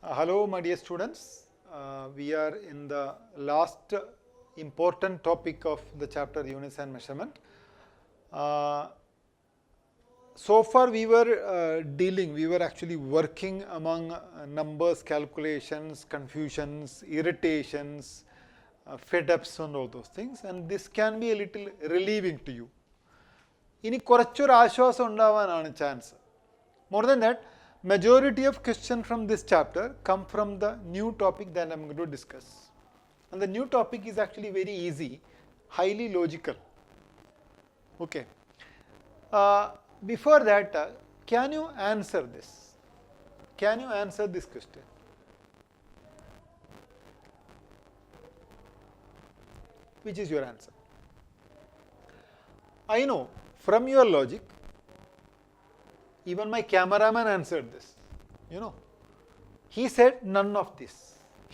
Hello, my dear students. We are in the last important topic of the chapter Units and Measurement. So far we were actually working among numbers, calculations, confusions, irritations, fed-ups and all those things, and this can be a little relieving to you. ഇനി കുറച്ചൊരു ആശ്വാസം ഉണ്ടാവാനാണ് chance. More than that, majority of questions from this chapter come from the new topic that I am going to discuss. And the new topic is actually very easy, highly logical. Okay. Before that, can you answer this? Can you answer this question? Which is your answer? I know from your logic, even my cameraman answered this. You know, he said none of this.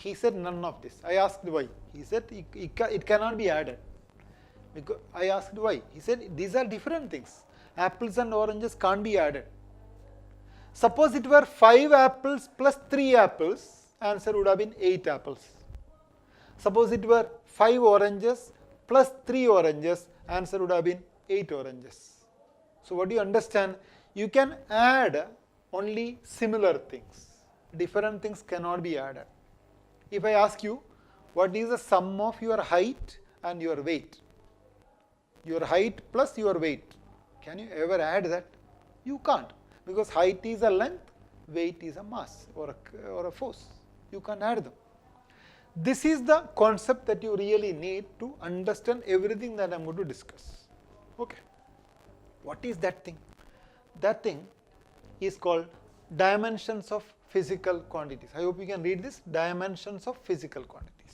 He said none of this. I asked why. He said it cannot be added. Because I asked why. He said these are different things. Apples and oranges can't be added. Suppose it were 5 apples plus 3 apples, answer would have been 8 apples. Suppose it were 5 oranges plus 3 oranges, answer would have been 8 oranges. So what do you understand? You can add only similar things. Different things cannot be added. If I ask you, what is the sum of your height and your weight? Your height plus your weight. Can you ever add that? You can't. Because height is a length, weight is a mass or a force. You can't add them. This is the concept that you really need to understand everything that I am going to discuss. Okay. What is that thing? That thing is called dimensions of physical quantities. I hope you can read this, dimensions of physical quantities.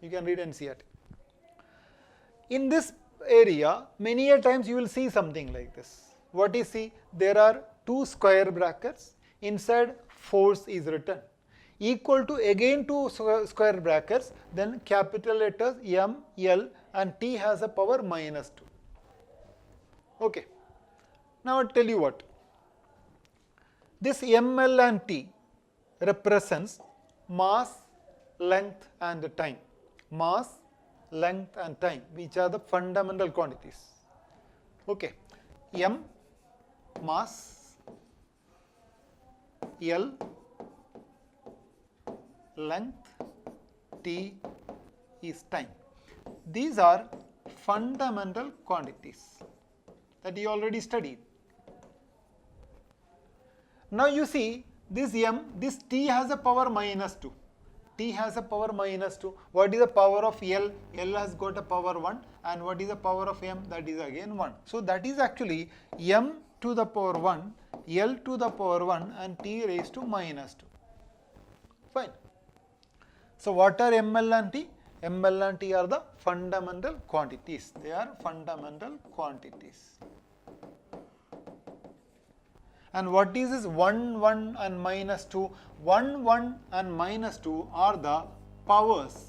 You can read NCERT. In this area, many a times you will see something like this. What is see? There are 2 square brackets, inside force is written, equal to again 2 square brackets, then capital letters M, L and T has a power minus 2. Okay. Now I'll tell you what. This ML and T represents mass, length and time. Mass, length and time, which are the fundamental quantities. Okay. M, mass, L, length, T is time. These are fundamental quantities that you already studied. Now you see this M, this T has a power minus 2. T has a power minus 2. What is the power of L? L has got a power 1. And what is the power of M? That is again 1. So that is actually M to the power 1, L to the power 1 and T raised to minus 2. Fine. So what are ML and T? ML and T are the fundamental quantities. They are fundamental quantities. And what is this 1, 1 and minus 2? 1, 1 and minus 2 are the powers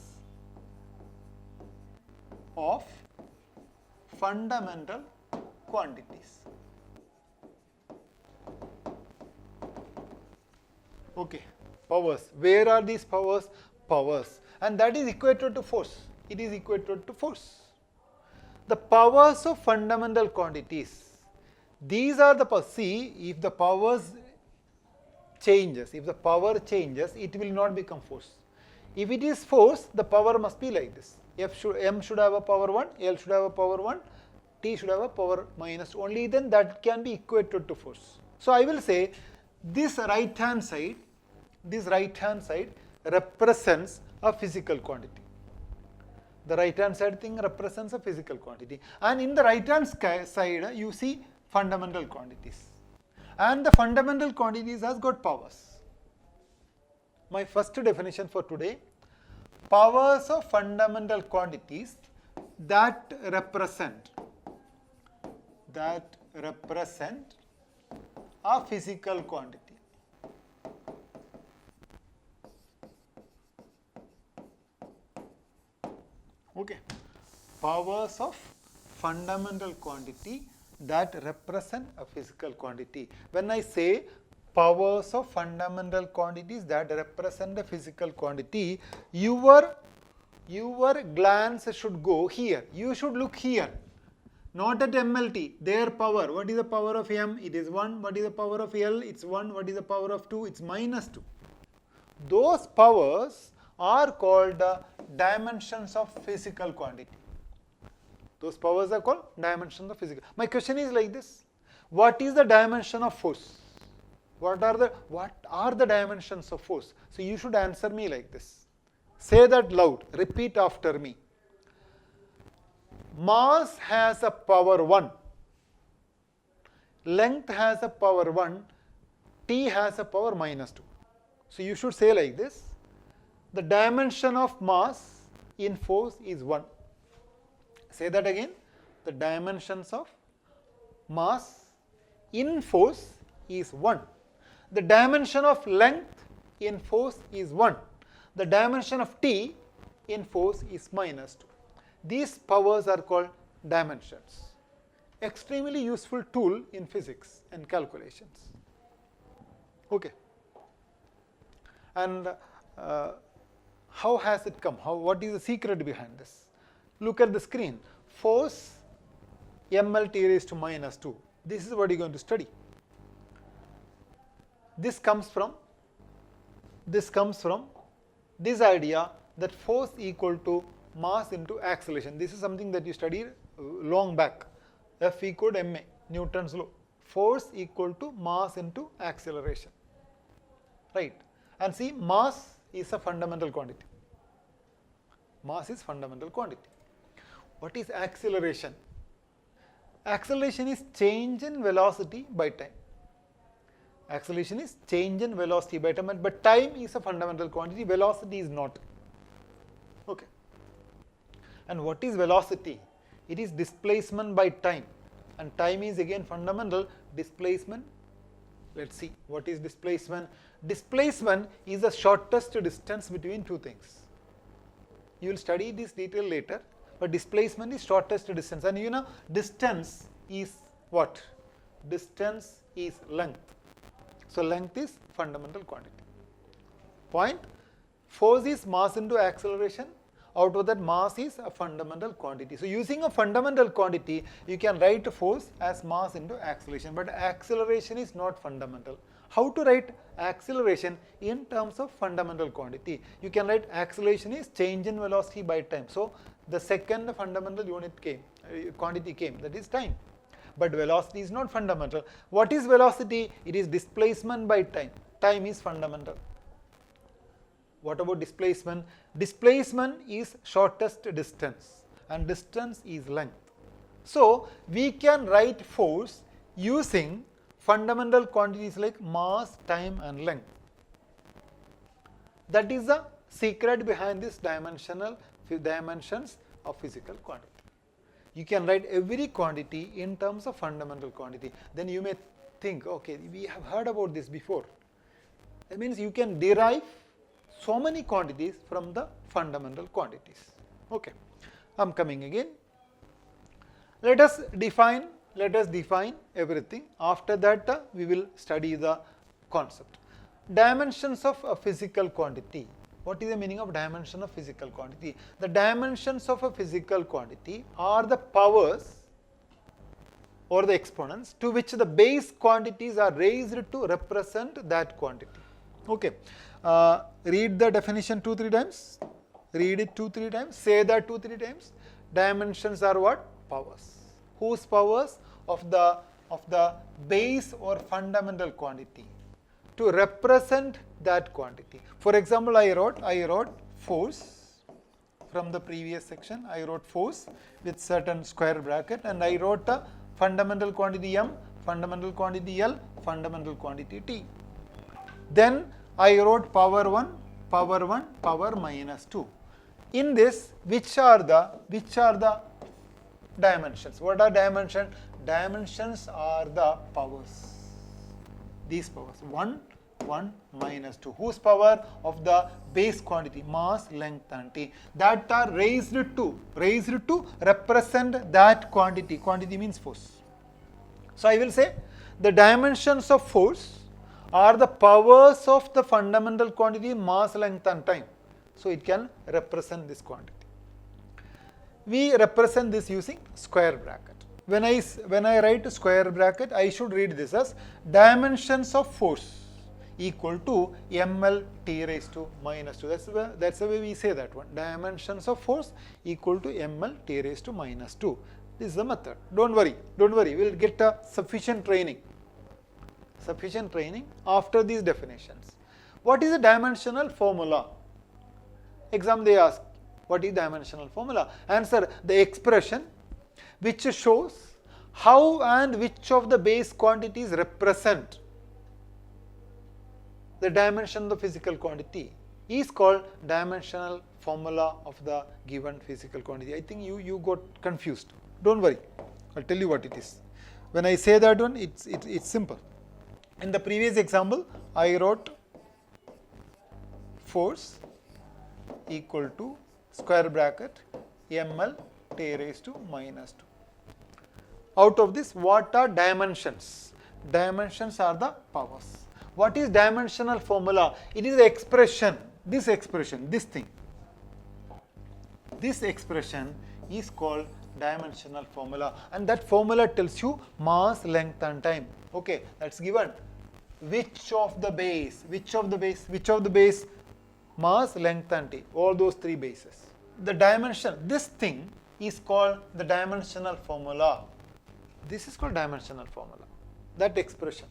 of fundamental quantities. Okay, powers. Where are these powers? Powers. And that is equated to force. It is equated to force. The powers of fundamental quantities. These are the powers. See, if the powers changes, if the power changes, it will not become force. If it is force, the power must be like this. M should have a power 1, L should have a power 1, T should have a power minus. Only then that can be equated to force. So I will say this right hand side represents a physical quantity. The right hand side thing represents a physical quantity. And in the right hand side, you see fundamental quantities. And the fundamental quantities has got powers. My first definition for today, powers of fundamental quantities that represent a physical quantity. Okay. Powers of fundamental quantity that represent a physical quantity. When I say powers of fundamental quantities that represent a physical quantity, your glance should go here. You should look here, not at MLT. Their power. What is the power of M? It is 1. What is the power of L? It's 1. What is the power of 2? It's minus 2. Those powers are called dimensions of physical quantity. Those powers are called dimensions of physical. My question is like this. What is the dimension of force? What are the dimensions of force? So you should answer me like this. Say that loud. Repeat after me. Mass has a power 1. Length has a power 1. T has a power minus 2. So you should say like this. The dimension of mass in force is 1. Say that again. The dimensions of mass in force is 1. The dimension of length in force is 1. The dimension of T in force is minus 2. These powers are called dimensions. Extremely useful tool in physics and calculations. Okay. And how has it come? What is the secret behind this? Look at the screen. Force ml t raised to minus 2. This is what you're going to study. This comes from this idea that force equal to mass into acceleration. This is something that you studied long back. F equal to ma, Newton's law. Force equal to mass into acceleration. Right. And see, mass is a fundamental quantity. Mass is fundamental quantity. What is acceleration? Acceleration is change in velocity by time. Acceleration is change in velocity by time, but time is a fundamental quantity, velocity is not. Okay. And what is velocity? It is displacement by time, and time is again fundamental. Displacement, let's see, what is displacement? Displacement is the shortest distance between two things. You will study this detail later, but displacement is shortest distance, and you know distance is what? Distance is length. So length is fundamental quantity. Point. Force is mass into acceleration. Out of that, mass is a fundamental quantity. So using a fundamental quantity, you can write force as mass into acceleration, but acceleration is not fundamental. How to write acceleration in terms of fundamental quantity? You can write acceleration is change in velocity by time. So the second fundamental quantity came, that is time. But velocity is not fundamental. What is velocity? It is displacement by time. Time is fundamental. What about displacement? Displacement is shortest distance, and distance is length. So we can write force using fundamental quantities like mass, time and length. That is the secret behind this dimensions of physical quantity. You can write every quantity in terms of fundamental quantity. Then you may think, okay, we have heard about this before. That means you can derive so many quantities from the fundamental quantities. Okay, I'm coming again. Let us define everything. After that, we will study the concept. Dimensions of a physical quantity. What is the meaning of dimension of physical quantity? The dimensions of a physical quantity are the powers or the exponents to which the base quantities are raised to represent that quantity. Okay. Read the definition 2-3 times. Read it 2-3 times. Say that 2-3 times. Dimensions are what? Powers. Whose powers? Of the base or fundamental quantity to represent that quantity. For example, I wrote force from the previous section. I wrote force with certain square bracket, and I wrote a fundamental quantity M, fundamental quantity L, fundamental quantity T. Then I wrote power 1, power minus 2. In this, which are the dimensions? What are dimensions? Dimensions are the powers. These powers, 1, minus 2. Whose power? Of the base quantity, mass, length and T, that are raised to represent that quantity. Quantity means force. So I will say the dimensions of force are the powers of the fundamental quantity mass, length and time. So it can represent this quantity. We represent this using square bracket. When I write square bracket, I should read this as dimensions of force equal to ml t raised to minus 2. That's the way we say that one. Dimensions of force equal to ml t raised to minus 2. This is the method. Don't worry. We'll get a sufficient training after these definitions. What is the dimensional formula? Exam they ask, what is dimensional formula? Answer, the expression which shows how and which of the base quantities represent the dimension of the physical quantity is called dimensional formula of the given physical quantity. I think you got confused. Don't worry, I'll tell you what it is. When I say that one, it's simple. In the previous example, I wrote force equal to square bracket ml t raised to minus 2. Out of this, what are dimensions? Dimensions are the powers. What is dimensional formula? It is the expression, this expression, this thing. This expression is called dimensional formula, and that formula tells you mass, length and time. Okay, that's given. Which of the base, mass, length and time, all those three bases. The dimension, this thing is called the dimensional formula. This is called dimensional formula, that expression.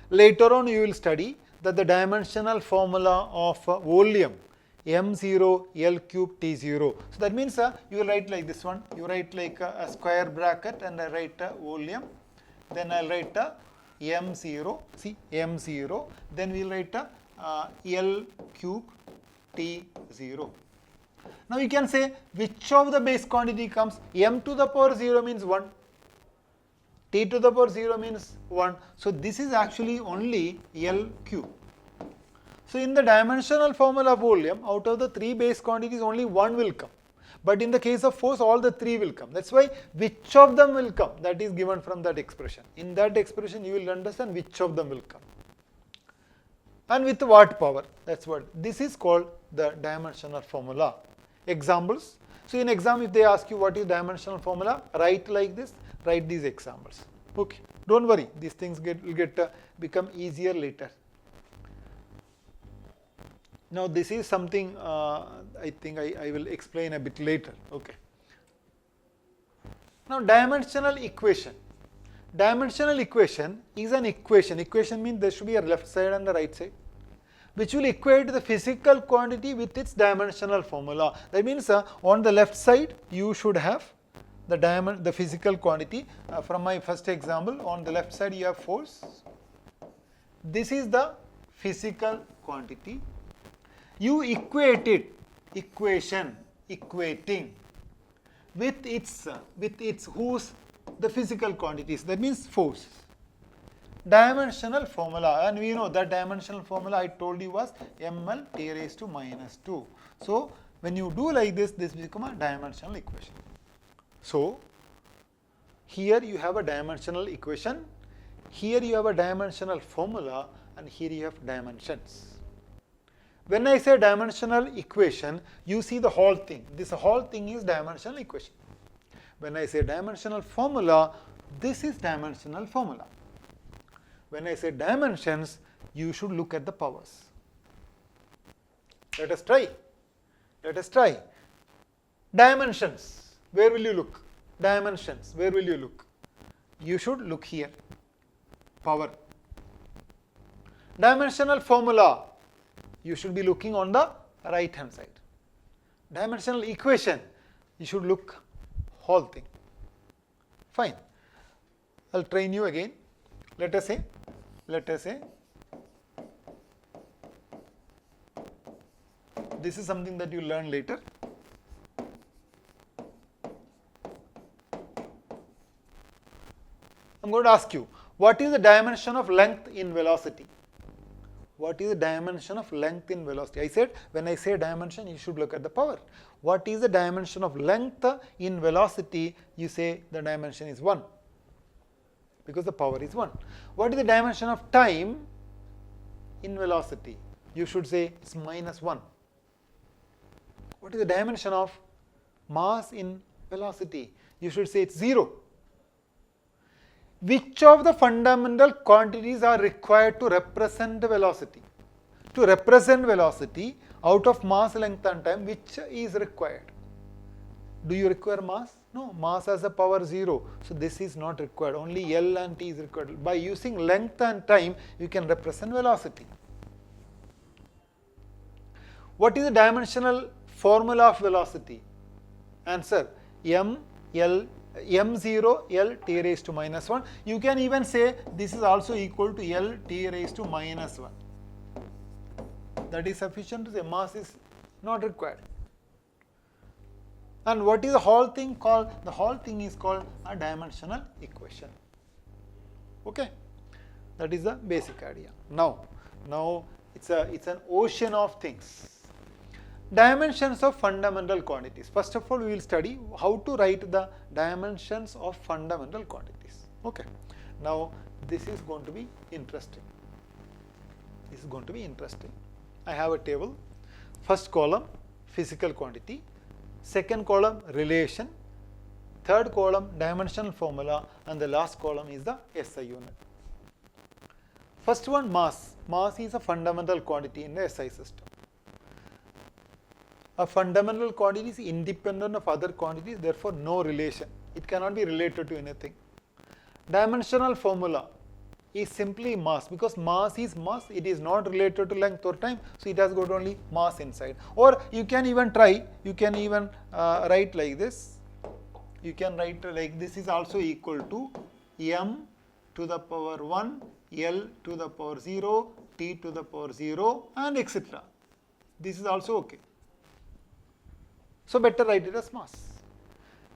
Later on you will study that the dimensional formula of volume m0 L cube T0. So that means you will write like this one. You write like a square bracket and I write volume. Then I will write m0. See m0. Then we will write L cube T0. Now you can say which of the base quantity comes. M to the power 0 means 1. T to the power 0 means 1. So this is actually only L cube. So in the dimensional formula of volume, out of the three base quantities, only one will come. But in the case of force, all the three will come. That's why which of them will come, that is given from that expression. In that expression, you will understand which of them will come. And with what power, that's what. This is called the dimensional formula. Examples. So in exam, if they ask you what is dimensional formula, write like this, write these examples. Okay, don't worry, these things will become easier later. Now this is something I think I will explain a bit later. Okay. Now dimensional equation. Dimensional equation is an equation. Equation means there should be a left side and a right side, which will equate the physical quantity with its dimensional formula. That means on the left side you should have the physical quantity. From my first example, on the left side you have force. This is the physical quantity. You equate it, equating with its whose, the physical quantities, that means force. Dimensional formula, and we know that dimensional formula I told you was ml t raised to minus 2. So when you do like this, this becomes a dimensional equation. So here you have a dimensional equation, here you have a dimensional formula, and here you have dimensions. When I say dimensional equation, you see the whole thing. This whole thing is dimensional equation. When I say dimensional formula, this is dimensional formula. When I say dimensions, you should look at the powers. Let us try. Dimensions. Where will you look? Dimensions. Where will you look? You should look here. Power. Dimensional formula. You should be looking on the right hand side. Dimensional equation. You should look whole thing. Fine. I'll train you again. Let us say this is something that you learn later. I'm going to ask you, what is the dimension of length in velocity? What is the dimension of length in velocity? I said, when I say dimension, you should look at the power. What is the dimension of length in velocity? You say the dimension is 1, because the power is 1. What is the dimension of time? in velocity? You should say it's -1. What is the dimension of mass in velocity? You should say it's 0. Which of the fundamental quantities are required to represent the velocity? To represent velocity out of mass, length and time, which is required? Do you require mass? No, mass has a power 0. So this is not required. Only L and T is required. By using length and time, you can represent velocity. What is the dimensional formula of velocity? Answer: m0 L t raised to -1. You can even say this is also equal to L t raised to -1. That is sufficient to say mass is not required. And what is the whole thing called? The whole thing is called a dimensional equation. Okay, that is the basic idea. Now it's an ocean of things. Dimensions of fundamental quantities. First of all, we will study how to write the dimensions of fundamental quantities. Okay. Now this is going to be interesting. This is going to be interesting. I have a table. First column, physical quantity. Second column, relation. Third column, dimensional formula. And the last column is the SI unit. First one, mass. Mass is a fundamental quantity in the SI system. A fundamental quantity is independent of other quantities, therefore no relation. It cannot be related to anything. Dimensional formula is simply mass, because mass is mass, it is not related to length or time, so it has got only mass inside. Or you can even try, you can even write like this. You can write like this is also equal to m to the power 1, L to the power 0, T to the power 0 and etc. This is also okay. So better write it as mass.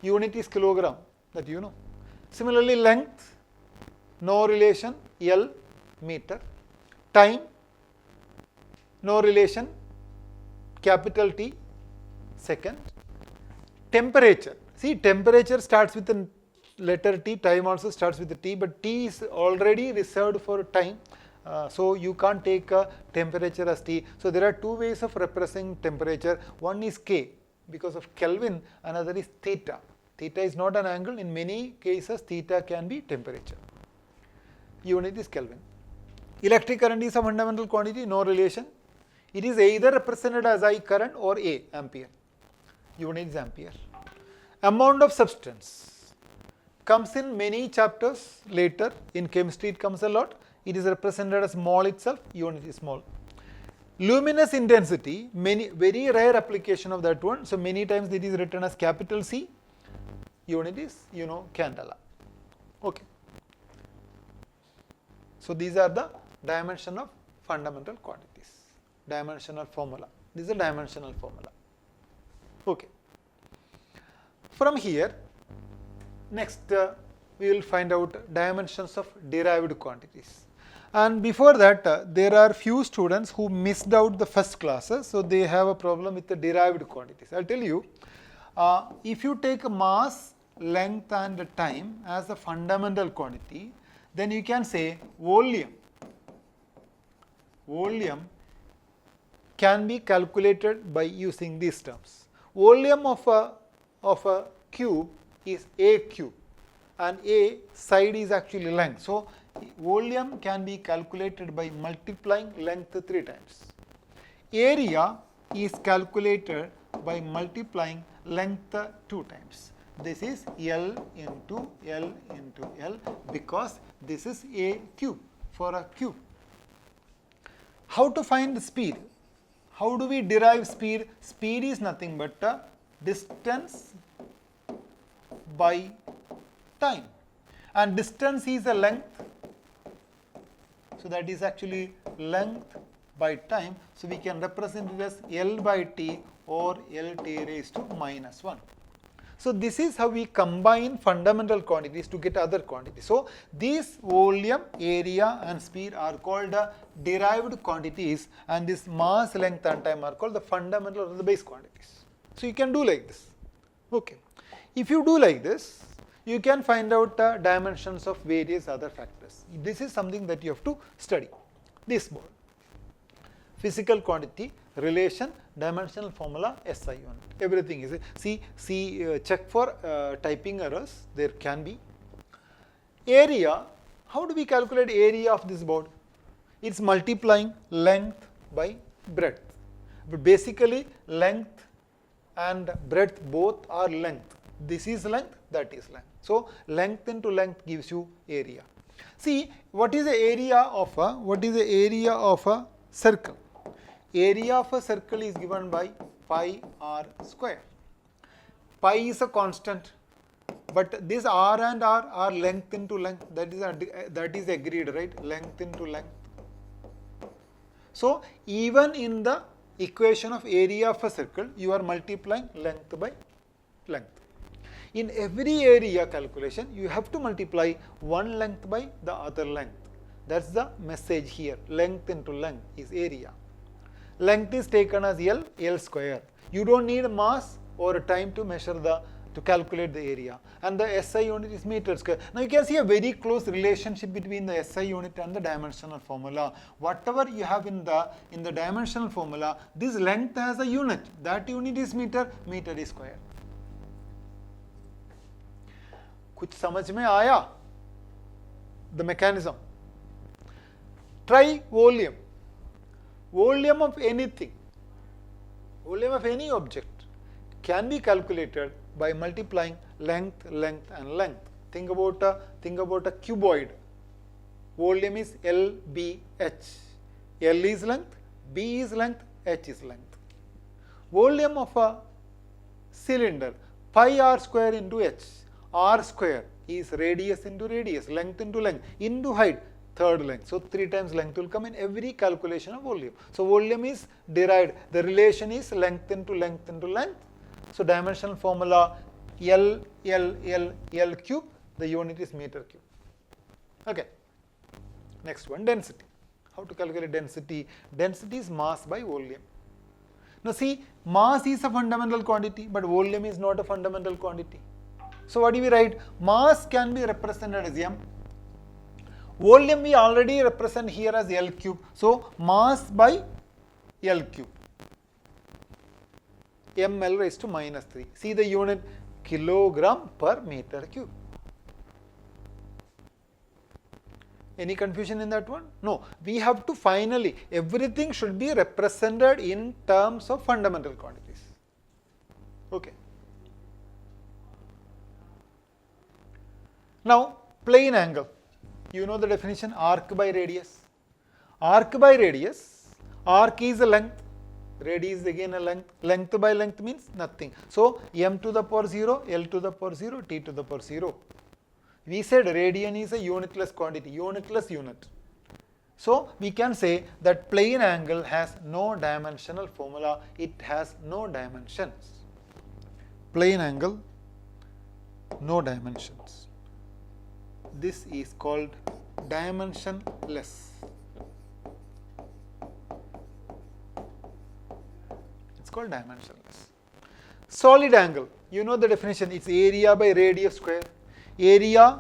Unit is kilogram, that you know. Similarly, length, no relation, L, meter. Time, no relation, capital T, second. Temperature, see, temperature starts with the letter T, time also starts with the T, but T is already reserved for time. So you can't take temperature as T. So there are two ways of representing temperature. One is K, because of Kelvin, another is theta. Theta is not an angle. In many cases, theta can be temperature. Unit is Kelvin. Electric current is a fundamental quantity, no relation. It is either represented as I current or A, ampere. Unit is ampere. Amount of substance comes in many chapters later. In chemistry, it comes a lot. It is represented as mole itself. Unit is mole. Luminous intensity, very rare application of that one. So many times it is written as capital C. Unit is, candela. Okay. So these are the dimension of fundamental quantities. Dimensional formula. This is a dimensional formula. Okay. From here, next we will find out dimensions of derived quantities. And before that, there are few students who missed out the first classes, so they have a problem with the derived quantities. I'll tell you, if you take mass, length and time as a fundamental quantity, then you can say volume. Volume can be calculated by using these terms. Volume of a cube is A cube, and A side is actually length. So volume can be calculated by multiplying length 3 times. Area is calculated by multiplying length 2 times. This is L into L into L, because this is A cube for a cube. How to find the speed? How do we derive speed? Speed is nothing but distance by time, and distance is a length. So that is actually length by time. So we can represent it as L by T or L t raised to -1. So this is how we combine fundamental quantities to get other quantities. So these volume, area and speed are called derived quantities, and this mass, length and time are called the fundamental or the base quantities. So you can do like this. Okay. If you do like this, you can find out dimensions of various other factors. This is something that you have to study. This board. physical quantity, relation, dimensional formula, SI unit. Everything is, check for typing errors, there can be. Area, how do we calculate area of this board? It's multiplying length by breadth. But basically length and breadth both are length. This is length, that is length. So length into length gives you area. See, what is the area of a circle? Area of a circle is given by pi r square. Pi is a constant, but this r and r are length into length. That is agreed, right? Length into length. So even in the equation of area of a circle, you are multiplying length by length. In every area calculation, you have to multiply one length by the other length. That's the message here. Length into length is area. Length is taken as L square. You don't need mass or time to calculate the area. And the SI unit is meter square. Now you can see a very close relationship between the SI unit and the dimensional formula. Whatever you have in the dimensional formula, this length has a unit. That unit is meter, meter is square. कुछ समझ में आया? The mechanism. Try volume. Volume of anything, volume of any object can be calculated by multiplying length, length and length. Think about a cuboid. Volume is LBH. L is length, B is length, H is length. Volume of a cylinder, pi r square into H. R square is radius into radius, length into length, into height, third length. So 3 times length will come in every calculation of volume. So volume is derived. The relation is length into length into length. So dimensional formula L cube, the unit is meter cube. Okay. Next one, density. How to calculate density? Density is mass by volume. Now see, mass is a fundamental quantity, but volume is not a fundamental quantity. So what do we write? Mass can be represented as m. Volume we already represent here as L cube. So mass by L cube. ml raised to minus 3. See the unit, kilogram per meter cube. Any confusion in that one? No. We have to finally, everything should be represented in terms of fundamental quantities. Okay. Now, plane angle. You know the definition, arc by radius. Arc by radius, arc is a length, radius is again a length. Length by length means nothing. So, m to the power 0, L to the power 0, T to the power 0. We said radian is a unitless quantity, unitless unit. So, we can say that plane angle has no dimensional formula, it has no dimensions. Plane angle, no dimensions. This is called dimensionless. It's called dimensionless. Solid angle, you know the definition, it's area by radius square. Area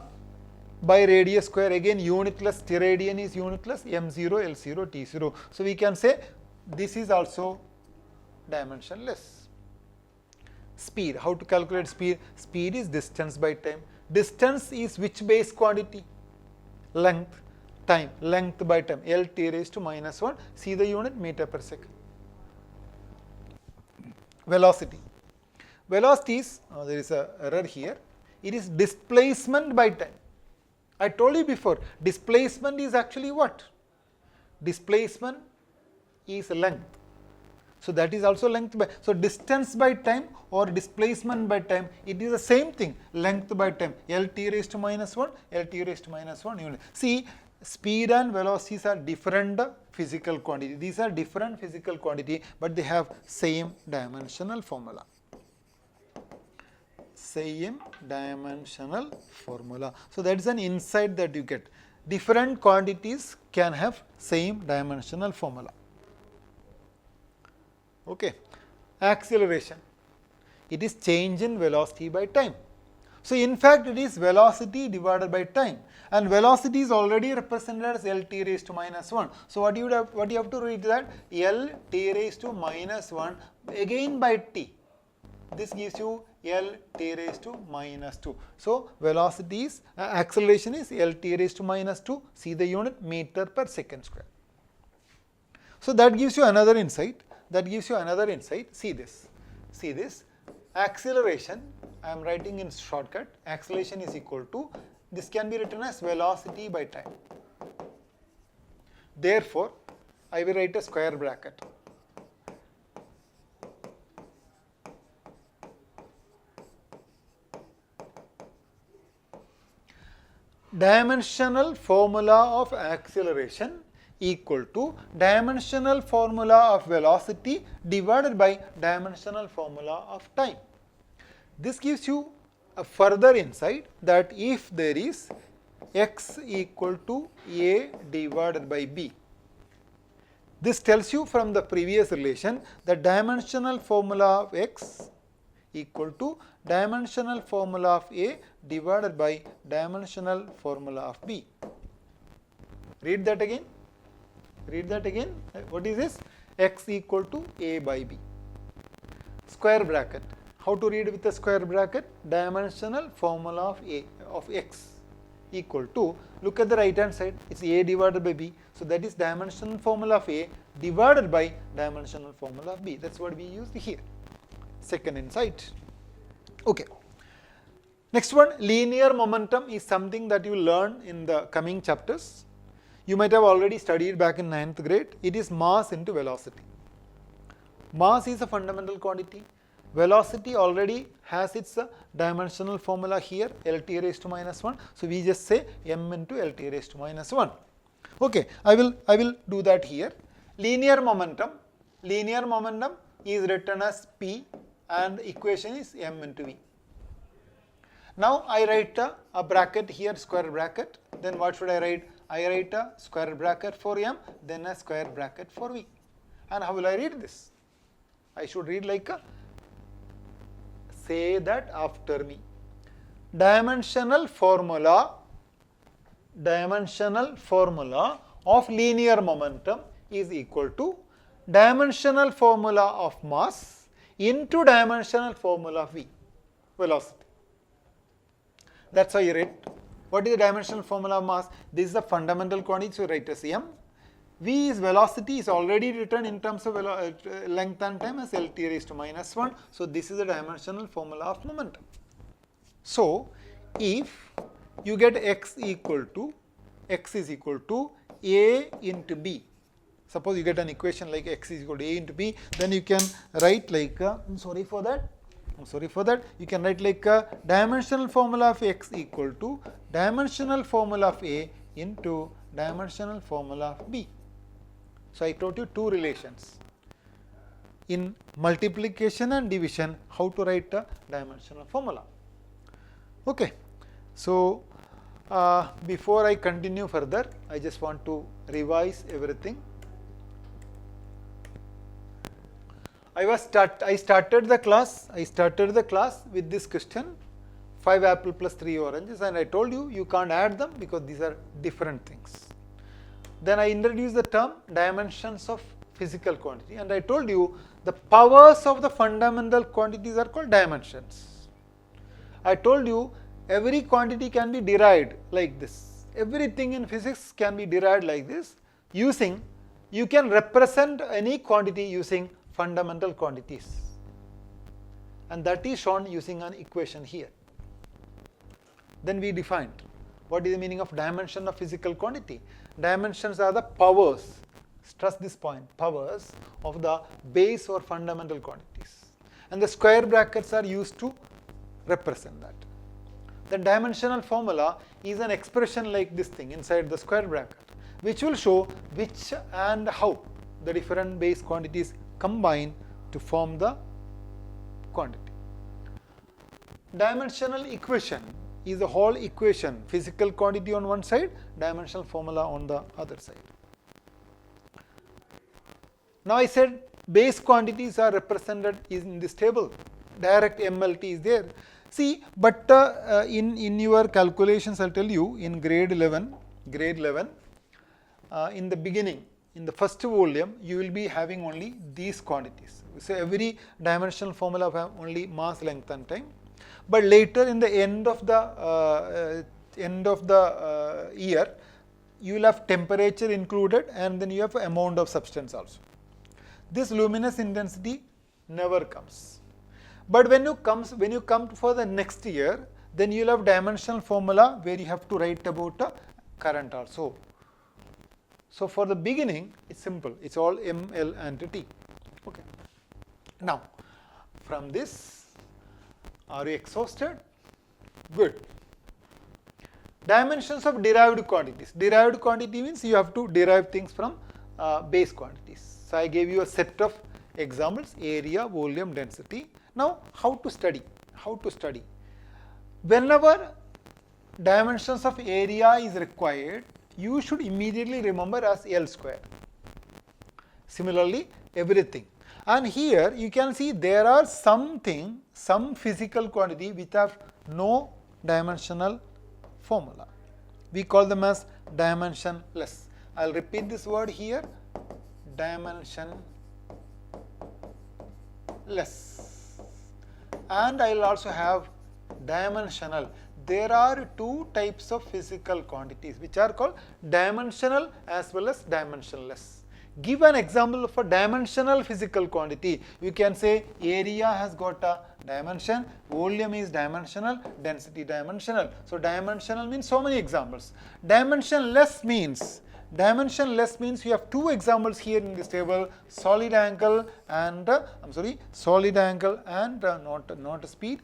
by radius square, again unitless, steradian is unitless, m0, L0, T0. So we can say this is also dimensionless. Speed, how to calculate speed? Speed is distance by time. Distance is which base quantity? Length, time, length by time, Lt raised to minus 1. See the unit, meter per second. Velocity. Velocity is, there is an error here. It is displacement by time. I told you before, displacement is actually what? Displacement is length. So that is also length by, so distance by time or displacement by time, it is the same thing, length by time, Lt raised to minus 1, Lt raised to minus 1 unit. See, speed and velocities are different physical quantity. These are different physical quantity, but they have same dimensional formula. Same dimensional formula. So that is an insight that you get. Different quantities can have same dimensional formula. Okay. Acceleration. It is change in velocity by time. So in fact it is velocity divided by time, and velocity is already represented as Lt raised to minus 1. So what you have to read that Lt raised to minus 1 again by t. This gives you Lt raised to minus 2. So velocity is acceleration is Lt raised to minus 2. See the unit, meter per second square. So that gives you another insight. See this. Acceleration, I am writing in shortcut, acceleration is equal to, this can be written as velocity by time. Therefore, I will write a square bracket. Dimensional formula of acceleration equal to dimensional formula of velocity divided by dimensional formula of time. This gives you a further insight that if there is x equal to a divided by b, this tells you from the previous relation that dimensional formula of x equal to dimensional formula of a divided by dimensional formula of b. Read that again. What is this? X equal to a by b. Square bracket. How to read with a square bracket? Dimensional formula of a of x equal to, look at the right hand side, it's a divided by b. So that is dimensional formula of a divided by dimensional formula of b. That's what we used here. Second insight. Okay. Next one, linear momentum is something that you learn in the coming chapters. You might have already studied back in 9th grade. It is mass into velocity. Mass is a fundamental quantity. Velocity already has its dimensional formula here, Lt raised to minus 1. So we just say m into Lt raised to minus 1. Okay, I will do that here. Linear momentum is written as P and equation is m into v. Now I write a bracket here, square bracket. Then what should I write? I write a square bracket for m, then a square bracket for v. And how will I read this? I should read like a, say that after me. Dimensional formula of linear momentum is equal to dimensional formula of mass into dimensional formula of v, velocity. That's how you write. What is the dimensional formula of mass? This is the fundamental quantity, so write as m. V is velocity, is already written in terms of length and time as Lt raised to minus 1. So this is the dimensional formula of momentum. So if you get x is equal to a into b. Suppose you get an equation like x is equal to a into b, then you can write like you can write like a dimensional formula of x equal to dimensional formula of a into dimensional formula of b. So I taught you two relations. In multiplication and division, how to write a dimensional formula. Okay. So before I continue further, I just want to revise everything. I started the class with this question, 5 apples plus 3 oranges, and I told you can't add them because these are different things. Then I introduced the term dimensions of physical quantity, and I told you the powers of the fundamental quantities are called dimensions. I told you every quantity can be derived like this. Everything in physics can be derived like this using, you can represent any quantity using fundamental quantities, and that is shown using an equation here. Then we defined what is the meaning of dimension of physical quantity. Dimensions are the powers, stress this point, powers of the base or fundamental quantities, and the square brackets are used to represent that. The dimensional formula is an expression like this thing inside the square bracket, which will show which and how the different base quantities combine to form the quantity. Dimensional equation is a whole equation, physical quantity on one side, dimensional formula on the other side. Now I said base quantities are represented in this table. Direct MLT is there. See, but in your calculations, I'll tell you, in grade 11, in the beginning, in the first volume, you will be having only these quantities. So every dimensional formula have only mass, length, and time. But later, in the end of the year, you will have temperature included, and then you have amount of substance also. This luminous intensity never comes. But when you come for the next year, then you will have dimensional formula where you have to write about current also. So for the beginning, it's simple. It's all M, L, and T. Okay. Now, from this, are you exhausted? Good. Dimensions of derived quantities. Derived quantity means you have to derive things from base quantities. So I gave you a set of examples: area, volume, density. Now, how to study? How to study? Whenever dimensions of area is required, you should immediately remember as L square. Similarly, everything. And here you can see there are some physical quantity which have no dimensional formula. We call them as dimensionless. I will repeat this word here, dimensionless. And I will also have dimensional. There are two types of physical quantities which are called dimensional as well as dimensionless. Give an example of a dimensional physical quantity. You can say area has got a dimension, volume is dimensional, density dimensional. So dimensional means so many examples. Dimensionless means you have two examples here in this table: solid angle and not speed.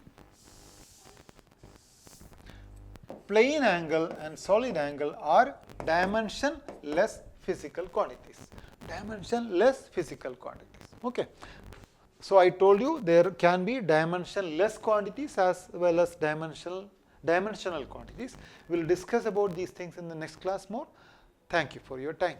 Plane angle and solid angle are dimensionless physical quantities. Dimensionless physical quantities. Okay. So I told you there can be dimensionless quantities as well as dimensional quantities. We will discuss about these things in the next class more. Thank you for your time.